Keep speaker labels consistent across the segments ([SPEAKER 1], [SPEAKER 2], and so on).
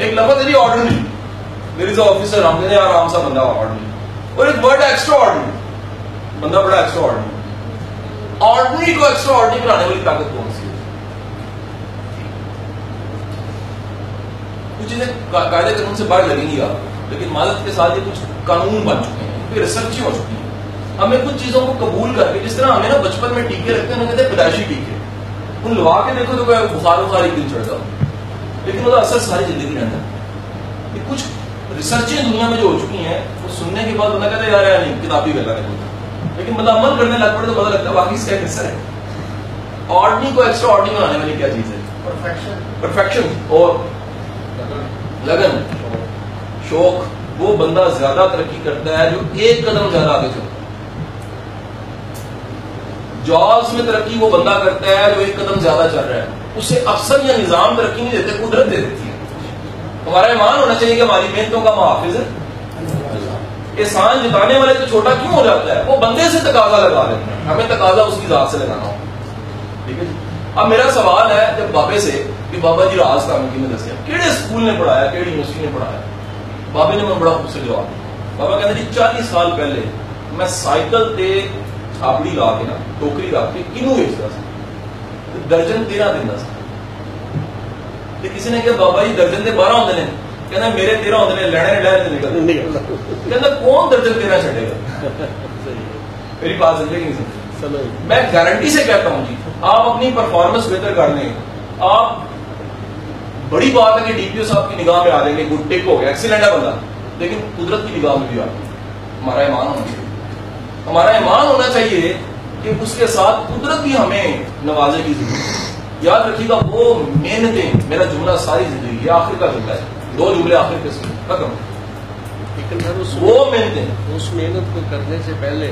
[SPEAKER 1] ایک لفظ ہے جی آرڈنری, دیر از اے آفیسر, ہم کہتے ہیں آرام سا بندہ آرڈنری, اور ایک ورڈ ایکسٹرا آرڈنری, بندہ بڑا ایکسٹرا آرڈنری. آرڈنری کو ایکسٹرا آرڈنری بنانے والی طاقت کون سی ہے؟ کچھ چیزیں قاعدے قانون سے باہر لگیں گی آپ, لیکن معذرت کے ساتھ یہ کچھ قانون بن چکے ہیں, پھر ریسرچیں ہو چکی ہیں. ہمیں کچھ چیزوں کو قبول کر کے, جس طرح ہمیں نا بچپن میں ٹیکے رکھتے ہیں, کہتے ہیں پیدائشی ٹیکے, ان لوا کے دیکھو تو بخار ایک دن چڑھ جاؤ, لیکن وہ اثر ساری زندگی رہتا ہے. یہ کچھ ریسرچیں دنیا میں جو ہو چکی ہیں, وہ سننے کے بعد بندہ کہتا ہے یار نہیں کتابی گلا نہیں ہوتا, لیکن بندہ عمل کرنے لگ پڑے تو پتا لگتا ہے واقعی اس کا ایک حصہ ہے. آرڈنری کو ایکسٹرا آرڈنری بنانے والی کیا چیز ہے؟ پرفیکشن اور لگن, شوق. وہ بندہ زیادہ ترقی کرتا ہے جو ایک قدم زیادہ آگے چلتا ہے. جابس میں ترقی وہ بندہ کرتا ہے جو ایک قدم زیادہ چل رہا ہے. اسے افسر یا نظام ترقی نہیں دیتے, قدرت دے دیتی ہے. ہمارا ایمان ہونا چاہیے کہ ہماری محنتوں کا محافظ ہے. احسان جتانے والے تو چھوٹا کیوں ہو جاتا ہے؟ وہ بندے سے تقاضا لگا لیتے ہیں, ہمیں تقاضا اس کی ذات سے لگانا ہو. ٹھیک ہے جی. اب میرا سوال ہے جب بابے سے کہ بابا جی راز کام کی میں دسیا, کیڑے اسکول نے پڑھایا, کیڑی یونیورسٹی نے پڑھایا؟ بابے نے میں بڑا خوب سے جواب دیا. بابا کہتے جی 40 سال پہلے میں سائیکل تے چھاپڑی لا کے نا ٹوکری رکھ کے کنوں بیچتا سا, درجن 13 دینا سا. کسی نے کہا بابا جی درجن کے 12 ہوتے ہیں, کہنا میرے 13 ہوتے ہیں, لینے لے نکلتے. کہنا کون درجن 13 چھٹے گا؟ میری بات سمجھے کہ نہیں سمجھے؟ میں گارنٹی سے کہتا ہوں جی, آپ اپنی پرفارمنس بہتر کر لیں, آپ بڑی بات ہے کہ ڈی پی او صاحب کی نگاہ میں آ جائیں گے, گڈ ٹیک ہو گیا, ایکسیلنٹ ہے بندہ, لیکن قدرت کی نگاہ میں بھی آتی ہے. ہمارا ایمان ہونا چاہیے, ہمارا ایمان ہونا چاہیے کہ اس کے ساتھ قدرت بھی ہمیں نوازے کی ضرورت ہے. یاد رکھیے گا وہ محنتیں, میرا جملہ ساری زندگی, یہ آخر کا جملہ ہے, 2 جملے آخر کے سن ختم.
[SPEAKER 2] لیکن
[SPEAKER 1] وہ محنتیں,
[SPEAKER 2] اس محنت کو کرنے سے پہلے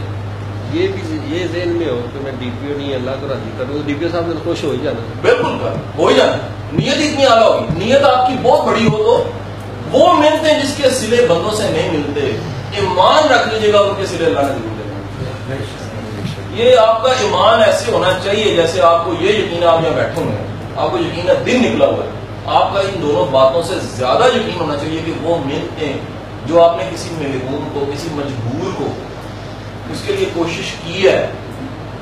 [SPEAKER 2] یہ ذہن میں ہو کہ میں ڈی پی او نہیں اللہ کو راضی کروں, ڈی پی او صاحب نے خوش ہو ہی جانا.
[SPEAKER 1] بالکل ہو ہی جانا. نیت اتنی اعلیٰ ہوگی, نیت آپ کی بہت بڑی ہو تو وہ محنتیں جس کے سلے بندوں سے نہیں ملتے, ایمان رکھ لیجیے گا ان کے سلے اللہ نے ضرور دے. یہ آپ کا ایمان ایسے ہونا چاہیے جیسے آپ کو یہ یقین, آپ یہاں بیٹھے ہوئے ہیں, آپ کو یقین ہے دن نکلا ہوا ہے, آپ کا ان دونوں باتوں سے زیادہ یقین ہونا چاہیے کہ وہ محنتیں جو آپ نے کسی محروم کو, کسی مجبور کو اس کے لیے کوشش کی ہے,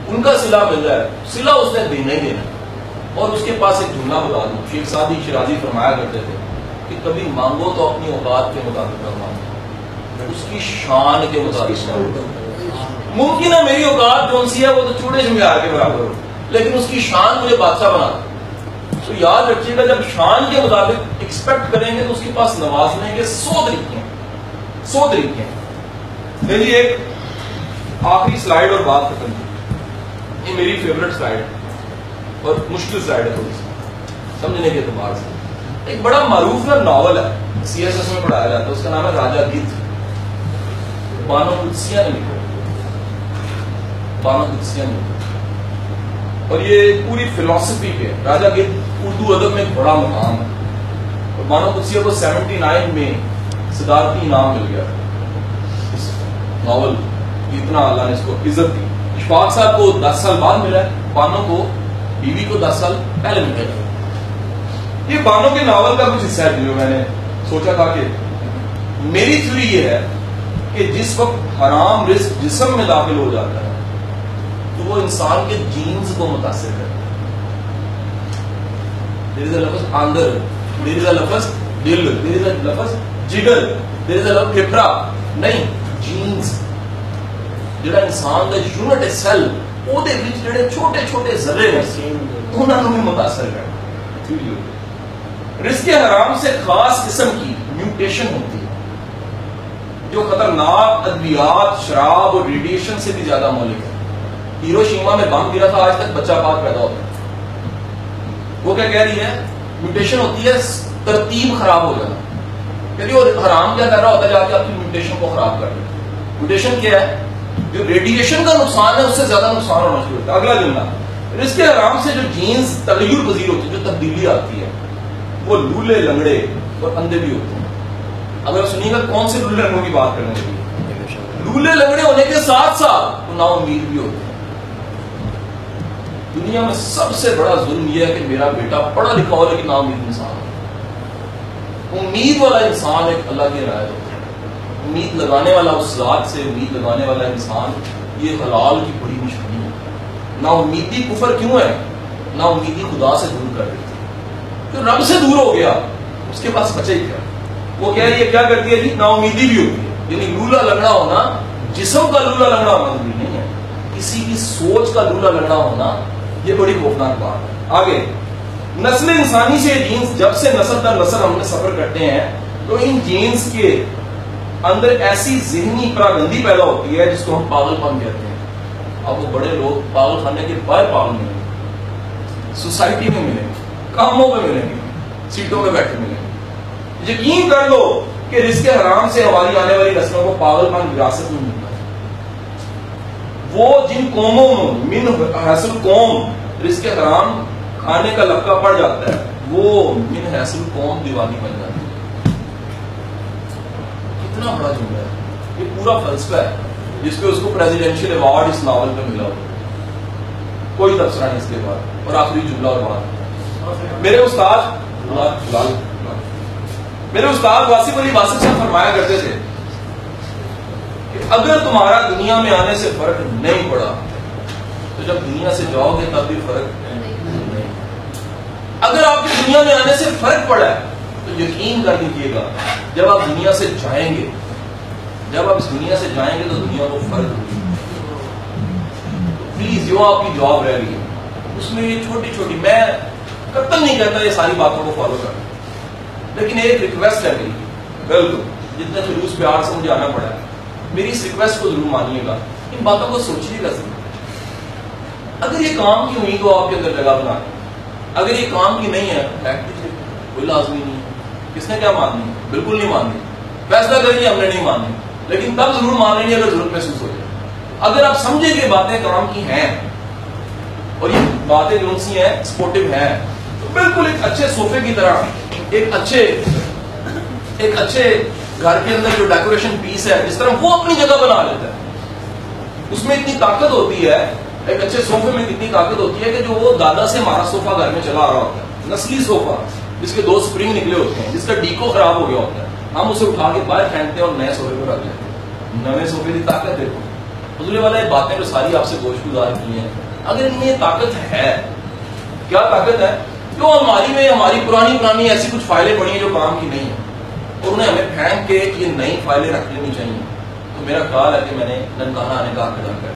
[SPEAKER 1] ان کا صلہ مل رہا ہے. صلہ اس نے دینا ہی دینا. اور اس کے پاس ایک جملہ بتا دوں, شیخ سعدی شیرازی فرمایا کرتے تھے کہ کبھی مانگو تو اپنی اوقات کے مطابق مانگو, اس کی شان کے مطابق مانگو. ممکن ہے میری اوقات کون سی ہے وہ تو چوڑے سے معیار کے برابر ہو, لیکن اس کی شان مجھے بادشاہ بنا دے. تو یاد رکھیے گا جب شان کے مطابق ایکسپیکٹ کریں گے تو اس کے پاس نوازنے کے 100 طریقے ہیں, 100 طریقے ہیں. میری ایک آخری سلائیڈ اور بات ختم کی. یہ میری فیورٹ سلائیڈ اور مشکل سلائیڈ ہے تھوڑی سی سمجھنے کے اعتبار سے. ایک بڑا معروف نا ناول ہے, CSS میں پڑھایا جاتا ہے, اس کا نام ہے راجا گدھ. بانو قدسیہ نے لکھا, بانو قدسیہ نے لکھا, اور یہ پوری فلسفی پہ. راجا گدھ اردو ادب میں ایک بڑا مقام ہے, اور بانو قدسیہ کو 79 میں صدارتی انعام مل گیا اس ناول. اتنا اللہ نے اس کو عزت دی. اشفاق صاحب کو 10 سال بعد ملا ہے, بانو کو بیوی کو 10 سال پہلے مل گیا. یہ بانو کے ناول کا کچھ حصہ ہے جو میں نے سوچا تھا کہ میری تھیوری یہ ہے کہ جس وقت حرام رزق جسم میں داخل ہو جاتا ہے تو وہ انسان کے جینز کو متاثر کرتا ہے. دیر از اے لفظ آندر, دیر از اے لفظ دل, دیر از اے لفظ جگر, دیر از اے لفظ پھپھڑا, نہیں جینز. جڑا انسان کا یونٹ ہے سیل, وہ جڑے چھوٹے چھوٹے ذرے نے انہوں نے بھی متاثر کرنا. رزق حرام سے خاص قسم کی میوٹیشن ہوتی ہے جو خطرناک ادویات, شراب اور ریڈیشن سے بھی زیادہ مہلک ہے. ہیروشیما میں بم گرا تھا, آج تک بچہ پاک پیدا ہوتا ہے. وہ کیا کہہ رہی ہے؟ میوٹیشن ہوتی ہے ترتیب خراب ہو جانا. کہہ رہی وہ حرام کیا کر رہا ہوتا ہے, جا کے آپ کی میوٹیشن کو خراب کر رہا ہے. میوٹیشن کیا ہے؟ جو ریڈیشن کا نقصان ہے اس سے زیادہ نقصان ہونا شروع ہوتا ہے. اگلا جملہ, رزق حرام سے جو جینز تغیر پذیر ہوتی ہے, جو تبدیلی آتی ہے, وہ لولے لنگڑے اور اندھے بھی ہوتے ہیں. اگر سنیے گا کون سے لولے لنگڑوں کی بات کرنے لگی, لولے لنگڑے ہونے کے ساتھ ساتھ وہ نا امید بھی ہوتے ہیں. دنیا میں سب سے بڑا ظلم یہ ہے کہ میرا بیٹا پڑھا لکھا ہو لیکن نا امید انسان. امید والا انسان ایک اللہ کی عنایت ہوتا ہے. امید لگانے والا اس ذات سے امید لگانے والا انسان یہ حلال کی بڑی نشانی ہے. نا امیدی کفر کیوں ہے؟ نا امیدی خدا سے دور کر دیتی ہے. جو رب سے دور ہو گیا اس کے پاس بچے ہی کیا؟ وہ کہہ رہی ہے کیا کرتی ہے جی؟ نا امیدی بھی ہوتی ہے. یعنی لولا لنگڑا ہونا جسم کا لولا لنگڑا ہونا ضروری نہیں ہے، کسی کی سوچ کا لولا لنگڑا ہونا یہ بڑی خوفناک بات ہے. آگے نسل انسانی سے جینس، جب سے نسل در نسل ہم نے سفر کرتے ہیں تو ان جینس کے اندر ایسی ذہنی پراگندی پیدا ہوتی ہے جس کو ہم پاگل پن کہتے ہیں. اب وہ بڑے لوگ پاگل خانے کے باہر پاگل ملیں گے، سوسائٹی میں ملیں گے، کاموں پہ ملیں گے، سیٹوں پہ بیٹھے ملیں گے. یقین کر لو کہ رزق حرام سے ہماری آنے والی نسلوں کو پاگل پن وراثت میں ملتا ہے. وہ جن قوموں من حیث قوم رزق حرام کھانے کا لقا پڑ جاتا ہے وہ من حیث قوم دیوانی بن جاتی ہے. کتنا بڑا جملہ ہے یہ، پورا فلسفہ ہے جس پہ اس کو پریزیڈینشیل ایوارڈ اس ناول پہ ملا ہوا. کوئی تبصرہ نہیں اس کے بعد. اور آخری جملہ اور بات، میرے استاد واصف علی واصف صاحب فرمایا کرتے تھے کہ اگر تمہارا دنیا میں آنے سے فرق نہیں پڑا تو جب دنیا سے جاؤ گے تب بھی فرق نہیں. اگر آپ کی دنیا میں آنے سے فرق پڑا ہے تو یقین کر لیجیے گا جب آپ دنیا سے جائیں گے، جب آپ اس دنیا سے جائیں گے تو دنیا کو فرق ہوگی. پلیز جو آپ کی جاب رہ رہی ہے اس میں یہ چھوٹی چھوٹی، میں قطعاً نہیں کہتا یہ ساری باتوں کو فالو کریں، لیکن ایک ریکویسٹ ہے میری، بالکل جتنے خلوص پیار سے مجھے آنا پڑا ہے میری اس ریکویسٹ کو ضرور مانیے گا. ان باتوں کو سوچیے گا ضرور. اگر یہ کام کی امید ہو آپ کے اندر جگہ بنانے، اگر یہ کام کی نہیں ہے بیٹھ دیجیے، کوئی لازمی نہیں ہے. کس نے کیا ماننی؟ بالکل نہیں ماننی. فیصلہ کریے ہم نے نہیں ماننی، لیکن تب ضرور مان لیں گے اگر ضرورت محسوس ہو جائے. اگر آپ سمجھیں کہ باتیں کام کی ہیں اور یہ باتیں جو سی ہیں سپورٹو ہیں تو بالکل ایک اچھے صوفے کی طرح، ایک اچھے گھر کے اندر جو ڈیکوریشن پیس ہے جس طرح وہ اپنی جگہ بنا لیتا ہے، اس میں اتنی طاقت ہوتی ہے. ایک اچھے صوفے میں کتنی طاقت ہوتی ہے کہ جو وہ دادا سے ہمارا صوفہ گھر میں چلا آ رہا ہوتا ہے، نسلی صوفہ جس کے 2 سپرنگ نکلے ہوتے ہیں، جس کا ڈیکو خراب ہو گیا ہوتا ہے، ہم اسے اٹھا کے باہر پھینکتے ہیں اور نئے صوفے پر رکھ لیتے ہیں. نئے صوفے کی طاقت دیکھو. حضور والا یہ باتیں جو ساری آپ سے گوشت گزار کی ہیں، اگر ان میں یہ طاقت ہے، کیا طاقت ہے؟ جو الماری میں ہماری پرانی ایسی کچھ فائلیں پڑی ہیں جو کام کی نہیں ہیں اور انہیں ہمیں پھینک کے یہ نئی فائلیں رکھ لینی چاہیے. تو میرا خیال ہے کہ میں نے ننکانہ آنے کا حق ادا کر